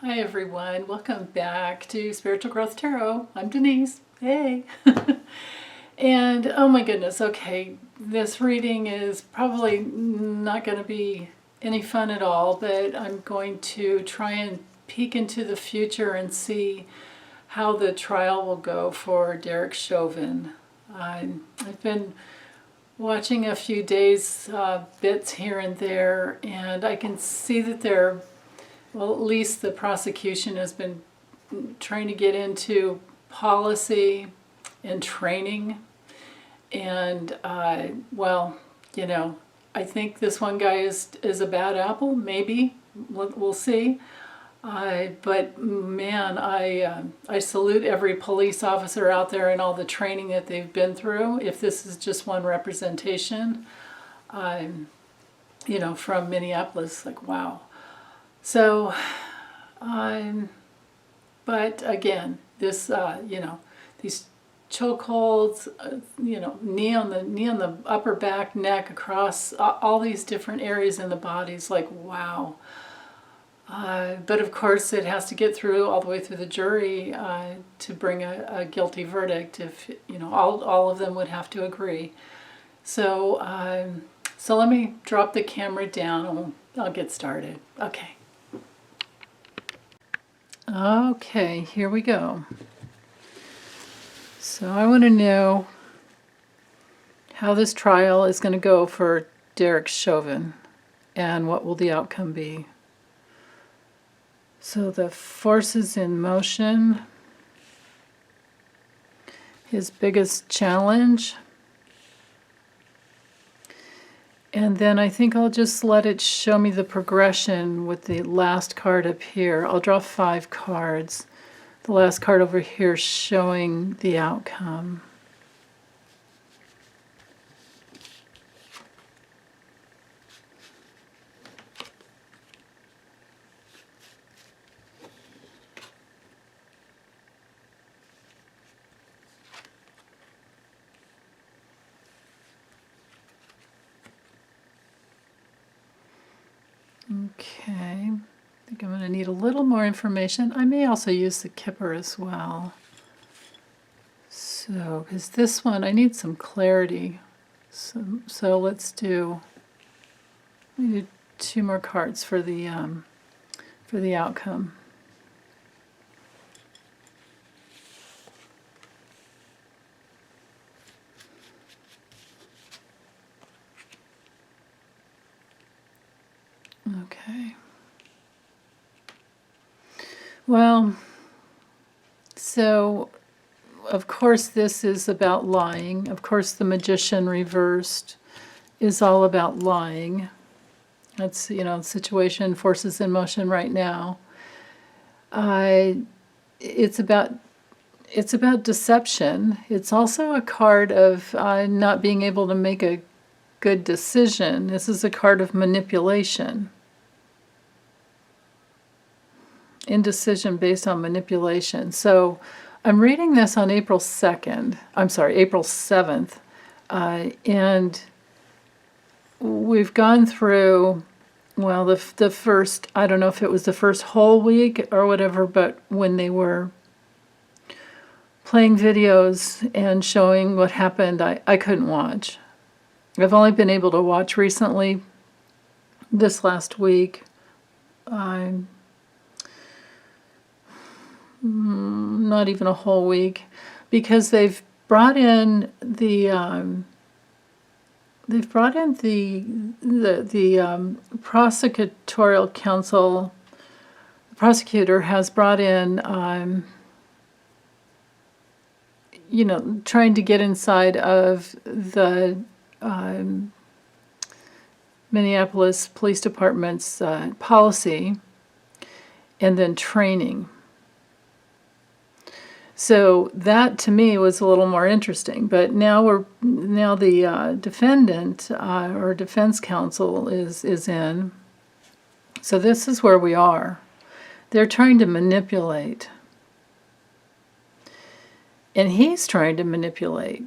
Hi everyone, welcome back to Spiritual Growth Tarot. I'm Denise. Hey! And oh my goodness, okay, this reading is probably not going to be any fun at all, but I'm going to try and peek into the future and see how the trial will go for Derek Chauvin. I've been watching a few days bits here and there, and I can see that well, at least the prosecution has been trying to get into policy and training. And, well, you know, I think this one guy is a bad apple, maybe. We'll see. But, man, I salute every police officer out there and all the training that they've been through. If this is just one representation, you know, from Minneapolis, like, wow. So, but again, this, you know, these chokeholds, you know, knee on the upper back, neck, across all these different areas in the body is like, wow. But of course, it has to get through all the way through the jury to bring a guilty verdict. If you know, all of them would have to agree. So, so let me drop the camera down and I'll get started. Okay. Okay, here we go. So I want to know how this trial is going to go for Derek Chauvin and what will the outcome be. So the forces in motion, his biggest challenge, and then I think I'll just let it show me the progression with the last card up here. I'll draw 5 cards. The last card over here showing the outcome. Okay, I think I'm going to need a little more information. I may also use the Kipper as well. So, because this one, I need some clarity. So let's do, we do 2 more cards for the outcome. Okay. Well, so of course this is about lying. Of course the Magician reversed is all about lying. That's, you know, situation, forces in motion right now. It's about deception. It's also a card of not being able to make a good decision. This is a card of manipulation. Indecision based on manipulation. So I'm reading this on April 2nd. I'm sorry, April 7th. And we've gone through, well, the first, I don't know if it was the first whole week or whatever, but when they were playing videos and showing what happened, I couldn't watch. I've only been able to watch recently, this last week. Not even a whole week, because they've brought in the prosecutorial counsel. The prosecutor has brought in, you know, trying to get inside of the Minneapolis Police Department's policy, and then training. So that to me was a little more interesting. But now the defendant or defense counsel is in. So this is where we are. They're trying to manipulate. And he's trying to manipulate.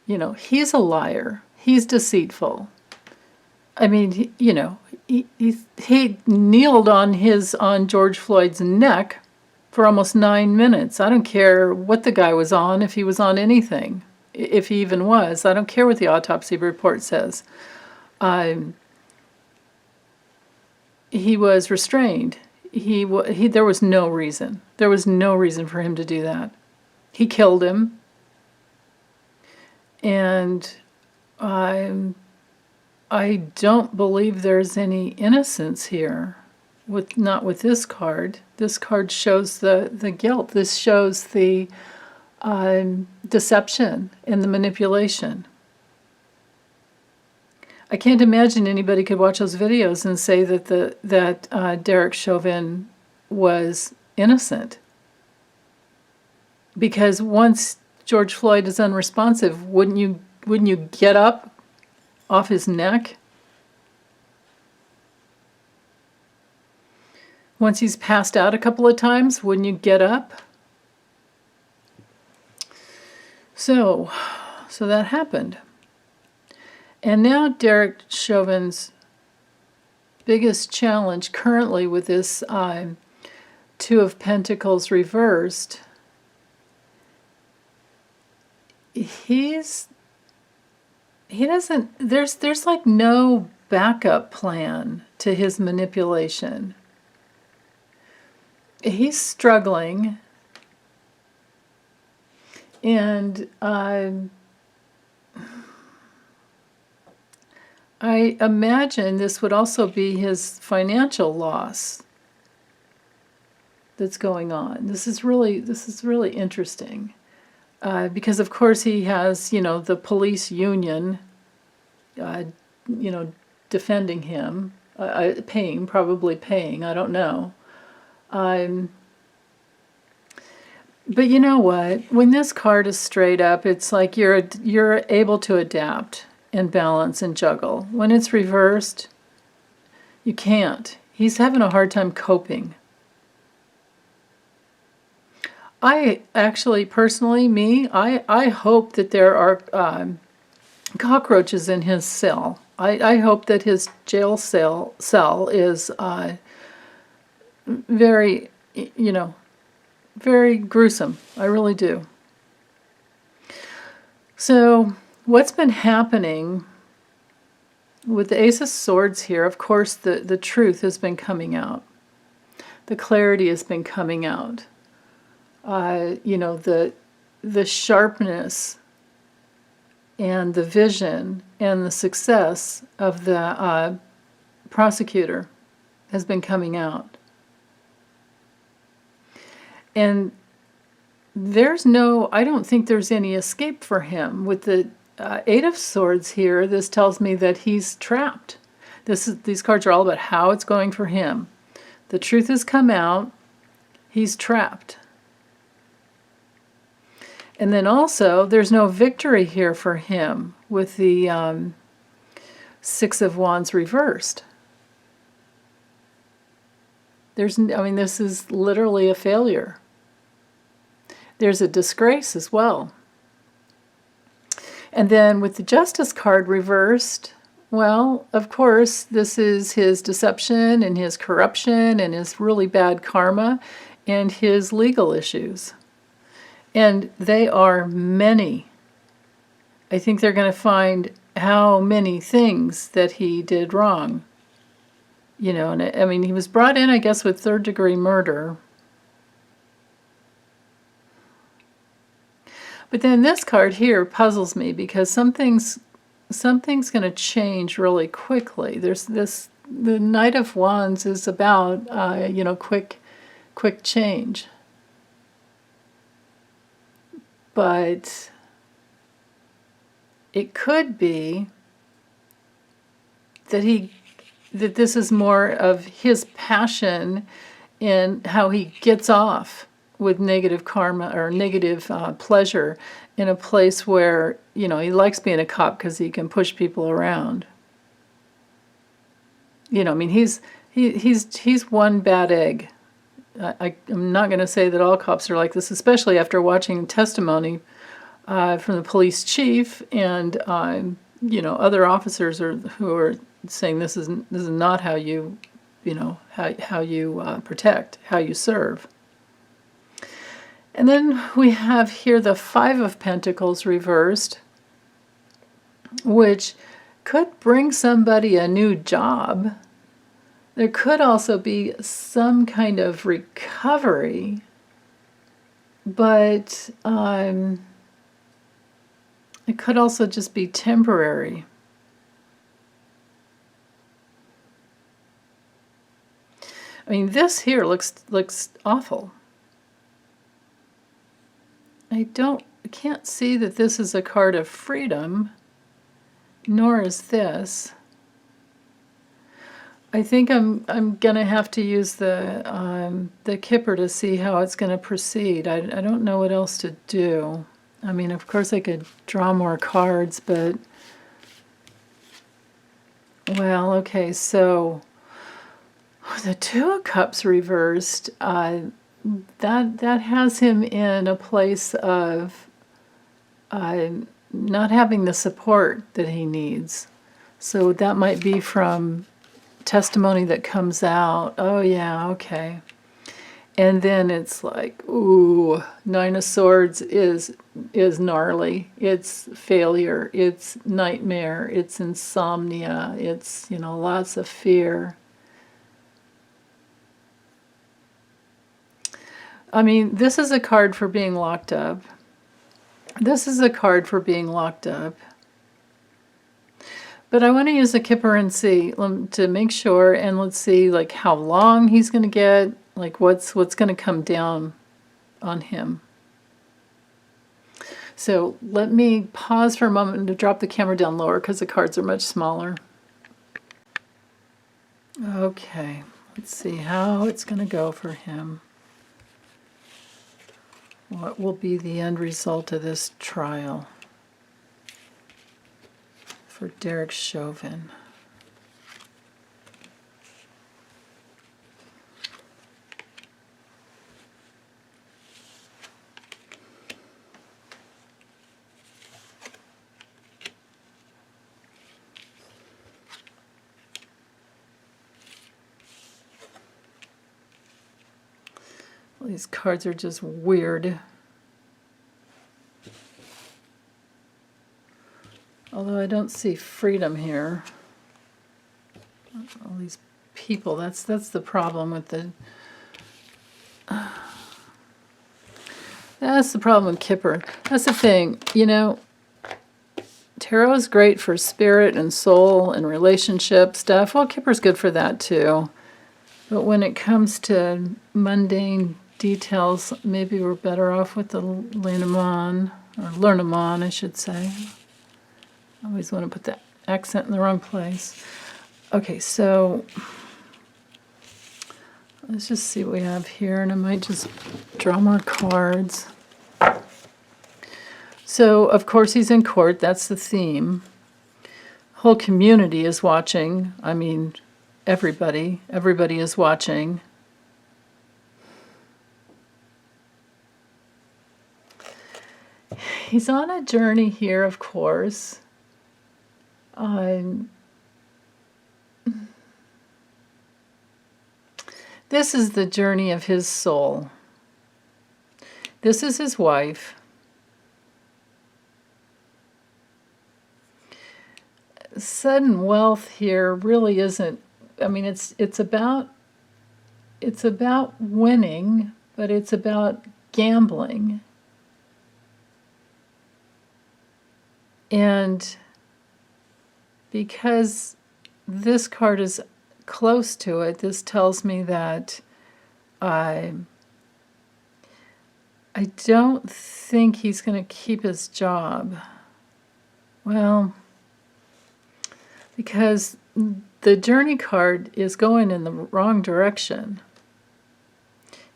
You know, he's a liar. He's deceitful. I mean, you know, he kneeled on George Floyd's neck for almost 9 minutes. I don't care what the guy was on, if he was on anything, if he even was. I don't care what the autopsy report says. He was restrained. There was no reason. There was no reason for him to do that. He killed him. And I don't believe there's any innocence here. Not with this card. This card shows the guilt. This shows the deception and the manipulation. I can't imagine anybody could watch those videos and say that Derek Chauvin was innocent. Because once George Floyd is unresponsive, wouldn't you get up off his neck? Once he's passed out a couple of times, wouldn't you get up? So that happened. And now Derek Chauvin's biggest challenge currently with this Two of Pentacles reversed, there's like no backup plan to his manipulation. He's struggling, and I imagine this would also be his financial loss that's going on. This is really interesting. Because of course he has, the police union, defending him, probably paying, I don't know. But you know what? When this card is straight up, it's like you're able to adapt and balance and juggle. When it's reversed, you can't. He's having a hard time coping. I actually, personally, I hope that there are cockroaches in his cell. I hope that his jail cell is very, very gruesome. I really do. So what's been happening with the Ace of Swords here, of course, the truth has been coming out. The clarity has been coming out. The sharpness and the vision and the success of the prosecutor has been coming out. And I don't think there's any escape for him. With the Eight of Swords here, this tells me that he's trapped. These cards are all about how it's going for him. The truth has come out. He's trapped. And then also, there's no victory here for him with the Six of Wands reversed. This is literally a failure. There's a disgrace as well. And then with the Justice card reversed, well, of course, this is his deception and his corruption and his really bad karma and his legal issues. And they are many. I think they're going to find how many things that he did wrong. And he was brought in, I guess, with third-degree murder. But then this card here puzzles me because something's going to change really quickly. The Knight of Wands is about, quick change. But it could be that this is more of his passion in how he gets off with negative karma or negative pleasure in a place where, he likes being a cop because he can push people around. He's one bad egg. I'm not going to say that all cops are like this, especially after watching testimony from the police chief and other officers who are saying this is not how you, how you protect, how you serve. And then we have here the Five of Pentacles reversed, which could bring somebody a new job. There could also be some kind of recovery, but it could also just be temporary. I mean, this here looks awful. I can't see that this is a card of freedom, nor is this. I think I'm gonna have to use the Kipper to see how it's gonna proceed. I don't know what else to do. I mean, of course I could draw more cards, but well, okay. So the Two of Cups reversed. That has him in a place of not having the support that he needs. So that might be from testimony that comes out. Oh yeah, okay. And then it's like, ooh, Nine of Swords is gnarly. It's failure. It's nightmare. It's insomnia. It's, lots of fear. I mean, this is a card for being locked up. This is a card for being locked up. But I want to use a Kipper and see to make sure, and let's see like how long he's going to get, like what's going to come down on him. So let me pause for a moment to drop the camera down lower because the cards are much smaller. Okay, let's see how it's going to go for him. What will be the end result of this trial for Derek Chauvin? Well, these cards are just weird. Although I don't see freedom here. All these people, that's the problem with the... That's the problem with Kipper. That's the thing, tarot is great for spirit and soul and relationship stuff. Well, Kipper's good for that too. But when it comes to mundane details, maybe we're better off with the Lenormand, or Lenormand, I should say. I always want to put the accent in the wrong place. Okay, so let's just see what we have here, and I might just draw more cards. So, of course, he's in court. That's the theme. Whole community is watching. I mean, everybody is watching. He's on a journey here, of course. This is the journey of his soul. This is his wife. Sudden wealth here really isn't, I mean, it's about winning, but it's about gambling. And because this card is close to it, this tells me that I don't think he's going to keep his job. Well, because the journey card is going in the wrong direction.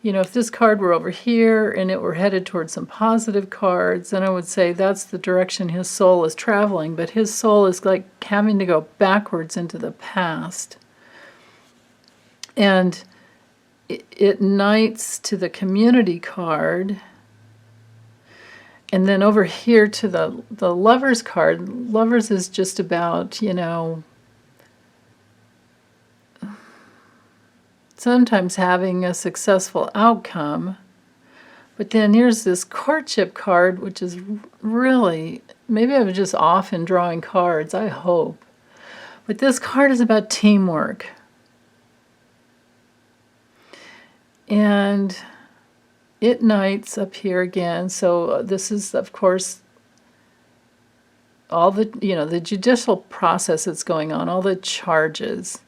If this card were over here and it were headed towards some positive cards, then I would say that's the direction his soul is traveling, but his soul is like having to go backwards into the past. And it knights to the community card. And then over here to the Lovers card. Lovers is just about, sometimes having a successful outcome. But then here's this courtship card, which is really, maybe I was just off in drawing cards, I hope. But this card is about teamwork. And it knights up here again. So this is, of course, all the, the judicial process that's going on, all the charges.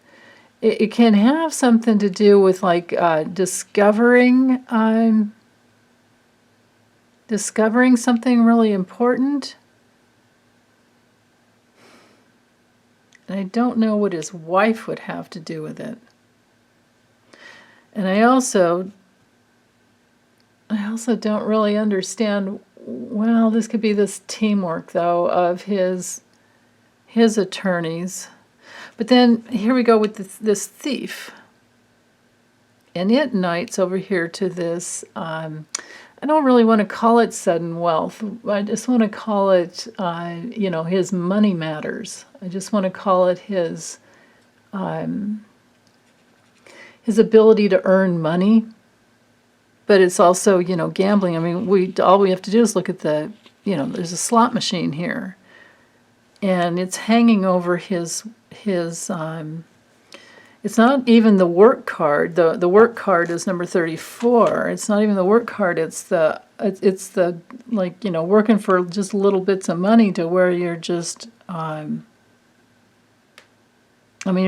It can have something to do with like discovering something really important. And I don't know what his wife would have to do with it. And I also don't really understand, well, this could be this teamwork, though, of his attorneys. But then here we go with this thief. And it knights over here to this, I don't really want to call it sudden wealth. I just want to call it, his money matters. I just want to call it his ability to earn money. But it's also, gambling. I mean, all we have to do is look at the, there's a slot machine here. And it's hanging over his it's not even the work card. The work card is number 34. It's not even the work card. It's the working for just little bits of money to where you're just you're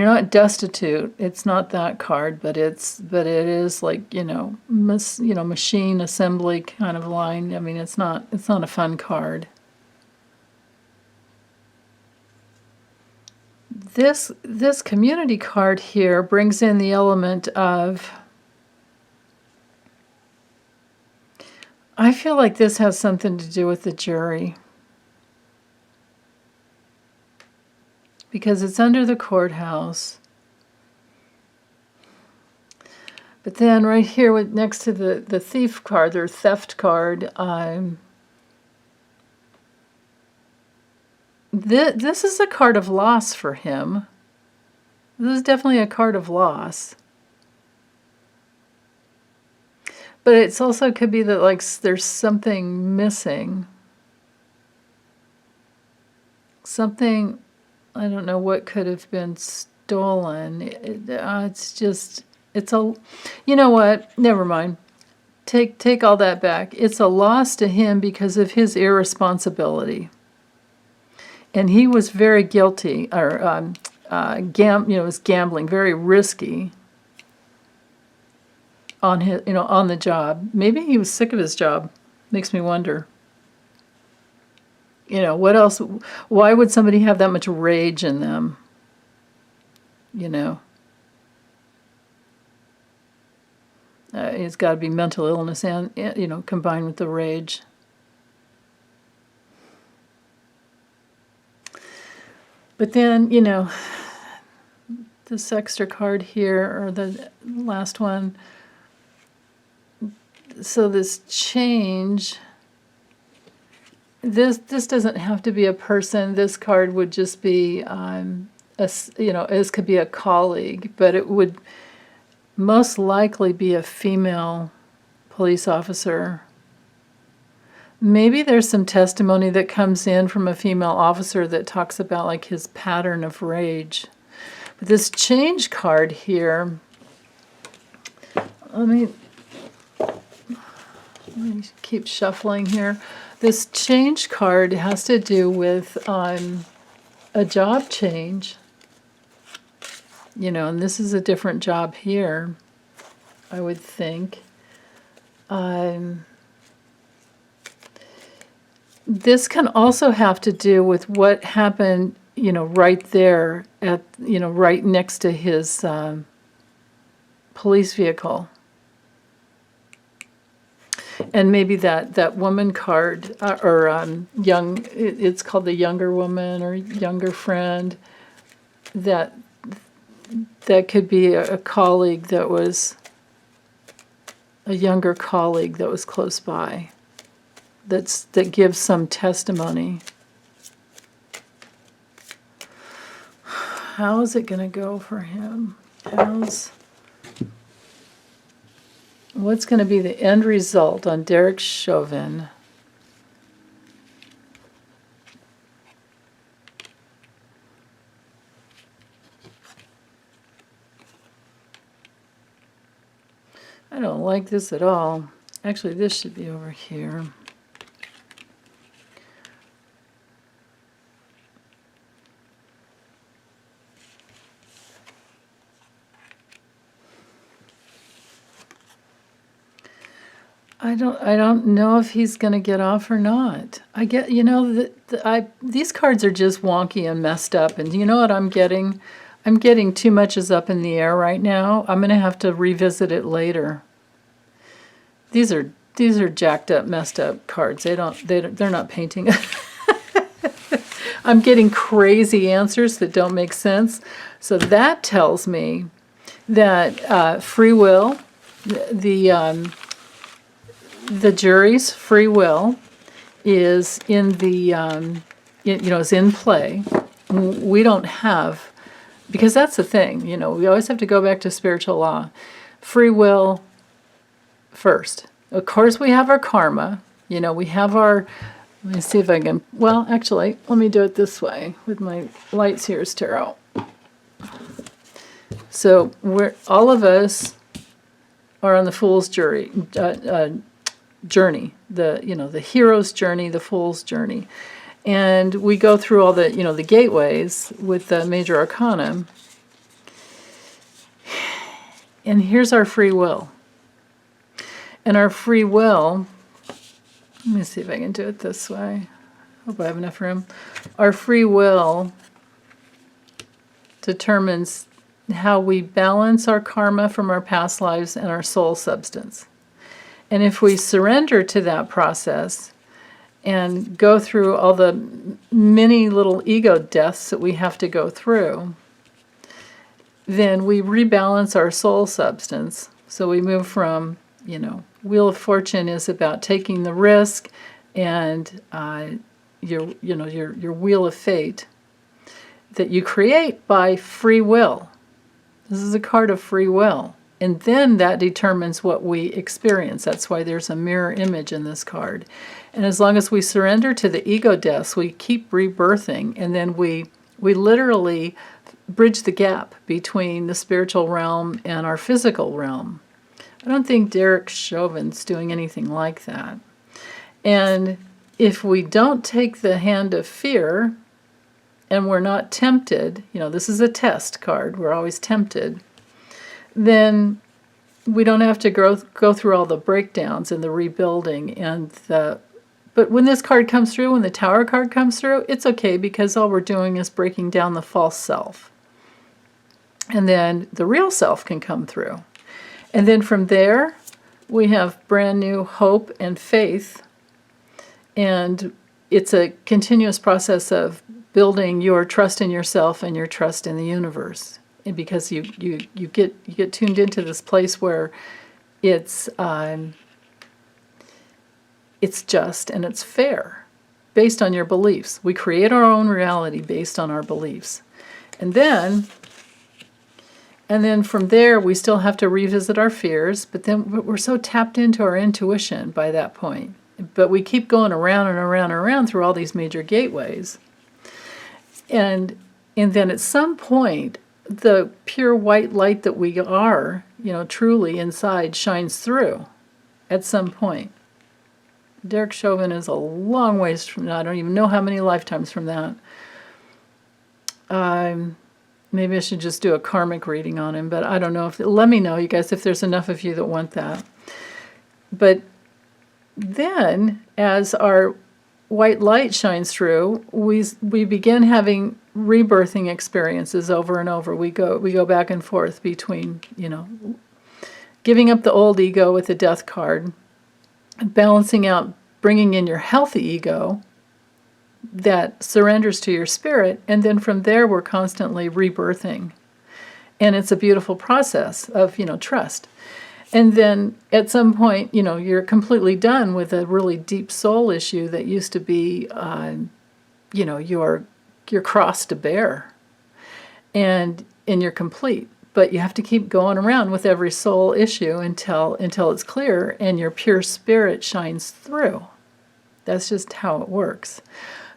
not destitute. It's not that card, but it is like, machine assembly kind of line. I mean, it's not a fun card. This community card here brings in the element of, I feel like this has something to do with the jury. Because it's under the courthouse. But then right here next to the thief card, or theft card, this is a card of loss for him. This is definitely a card of loss. But it's also could be that like there's something missing. Something, I don't know what could have been stolen. It's a, you know what? Never mind. Take all that back. It's a loss to him because of his irresponsibility. And he was very guilty, or was gambling, very risky on his, on the job. Maybe he was sick of his job. Makes me wonder. What else? Why would somebody have that much rage in them? It's got to be mental illness and, combined with the rage. But then, this extra card here, or the last one. So this change, this doesn't have to be a person. This card would just be, this could be a colleague, but it would most likely be a female police officer. Maybe there's some testimony that comes in from a female officer that talks about like his pattern of rage. But this change card here, let me keep shuffling here. This change card has to do with a job change. And this is a different job here, I would think. This can also have to do with what happened, right there at, right next to his police vehicle. And maybe that woman card, or it's called the younger woman or younger friend, that could be a colleague that was, a younger colleague that was close by. That gives some testimony. How is it going to go for him? What's going to be the end result on Derek Chauvin? I don't like this at all. Actually, this should be over here. I don't know if he's going to get off or not. I get, you know, these cards are just wonky and messed up. And you know what I'm getting? I'm getting too much is up in the air right now. I'm going to have to revisit it later. These are jacked up, messed up cards. They're not painting. I'm getting crazy answers that don't make sense. So that tells me that free will, the jury's free will is in the is in play. We don't have, because that's the thing, you know, we always have to go back to spiritual law. Free will first. Of course, we have our karma. You know, we have our. Let me see if I can. Well, actually, let me do it this way with my Light Seer's Tarot. So all of us are on the fool's journey. The hero's journey, the fool's journey. And we go through all the, the gateways with the major arcana. And here's our free will. And our free will, let me see if I can do it this way. Hope I have enough room. Our free will determines how we balance our karma from our past lives and our soul substance. And if we surrender to that process and go through all the many little ego deaths that we have to go through, then we rebalance our soul substance. So we move from, Wheel of Fortune is about taking the risk, and your Wheel of Fate that you create by free will. This is a card of free will. And then that determines what we experience. That's why there's a mirror image in this card. And as long as we surrender to the ego deaths, we keep rebirthing, and then we literally bridge the gap between the spiritual realm and our physical realm. I don't think Derek Chauvin's doing anything like that. And if we don't take the hand of fear, and we're not tempted, this is a test card, we're always tempted, then we don't have to go through all the breakdowns and the rebuilding but when this card comes through, when the Tower card comes through, it's okay, because all we're doing is breaking down the false self. And then the real self can come through. And then from there, we have brand new hope and faith. And it's a continuous process of building your trust in yourself and your trust in the universe. And because you get tuned into this place where it's just and it's fair, based on your beliefs. We create our own reality based on our beliefs. And then from there, we still have to revisit our fears, but then we're so tapped into our intuition by that point. But we keep going around and around and around through all these major gateways. And then at some point, the pure white light that we are, truly inside, shines through at some point. Derek Chauvin is a long ways from that. I don't even know how many lifetimes from that. Maybe I should just do a karmic reading on him, but I don't know. Let me know, you guys, if there's enough of you that want that. But then, as our white light shines through, we begin having rebirthing experiences over and over. We go back and forth between, giving up the old ego with the death card, balancing out, bringing in your healthy ego that surrenders to your spirit, and then from there we're constantly rebirthing. And it's a beautiful process of, trust. And then at some point, you're completely done with a really deep soul issue that used to be, your cross to bear. And you're complete. but you have to keep going around with every soul issue until it's clear and your pure spirit shines through. That's just how it works.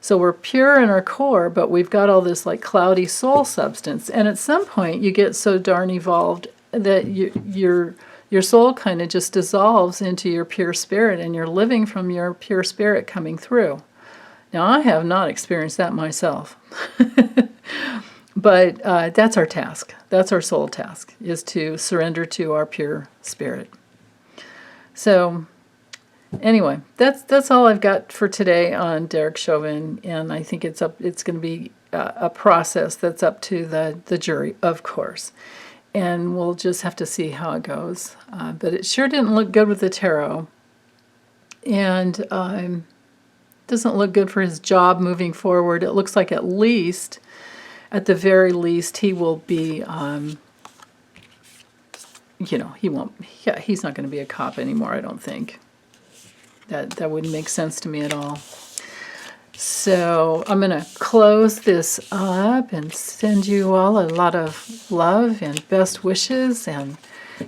So we're pure in our core, but we've got all this like cloudy soul substance. And at some point you get so darn evolved that your soul kind of just dissolves into your pure spirit, and you're living from your pure spirit coming through. Now, I have not experienced that myself. But that's our task. That's our soul task, is to surrender to our pure spirit. So anyway, that's all I've got for today on Derek Chauvin, and I think it's going to be a process that's up to the jury, of course, and we'll just have to see how it goes. But it sure didn't look good with the tarot, and doesn't look good for his job moving forward. It looks like at the very least, he will be. He's not going to be a cop anymore, I don't think. That wouldn't make sense to me at all. So I'm going to close this up and send you all a lot of love and best wishes and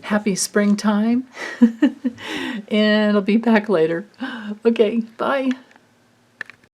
happy springtime. And I'll be back later. Okay, bye.